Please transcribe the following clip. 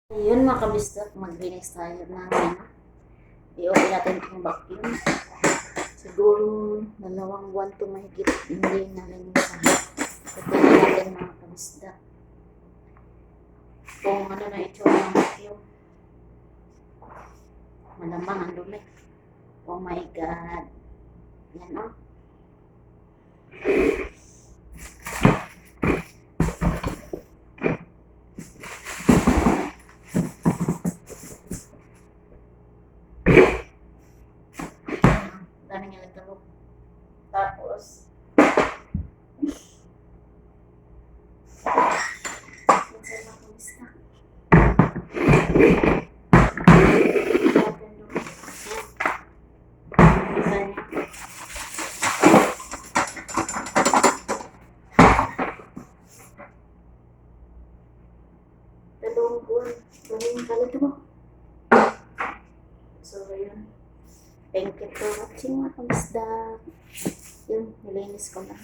Ayun mga kabisdak, maglinis tayo ng i-open natin itong vacuum. Siguro dalawang buwan to mahigit hindi nalinisan. Ito natin mga kabisdak. Kung ano na itsura ng vacuum. Malamang ang dumi. Oh my God. Yan o. Daming nalagkalog. Tapos, minsan mga kabisdak. Dalawang buwan. Maraming kalat mo. So, yun. Thank you for watching mga kabisdak. Yun, nilinis ko lang.